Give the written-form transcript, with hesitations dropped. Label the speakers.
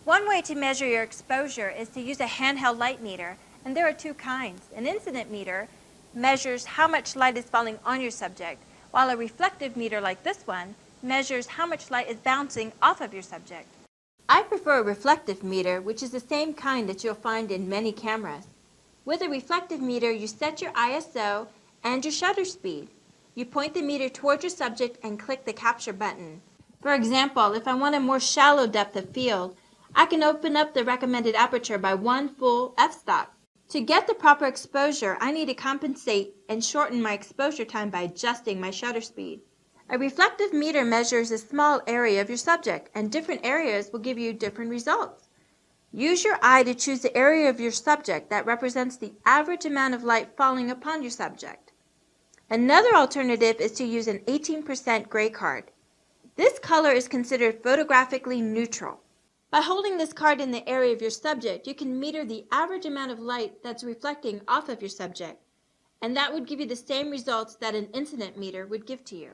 Speaker 1: One way to measure your exposure is to use a handheld light meter, and there are two kinds. An incident meter measures how much light is falling on your subject, while a reflective meter like this one measures how much light is bouncing off of your subject. I prefer a reflective meter, which is the same kind that you'll find in many cameras. With a reflective meter, you set your ISO and your shutter speed. You point the meter towards your subject and click the capture button. For example, if I want a more shallow depth of field, I can open up the recommended aperture by 1 full f-stop. To get the proper exposure, I need to compensate and shorten my exposure time by adjusting my shutter speed. A reflective meter measures a small area of your subject, and different areas will give you different results. Use your eye to choose the area of your subject that represents the average amount of light falling upon your subject. Another alternative is to use an 18% gray card. This color is considered photographically neutral. By holding this card in the area of your subject, you can meter the average amount of light that's reflecting off of your subject, and that would give you the same results that an incident meter would give to you.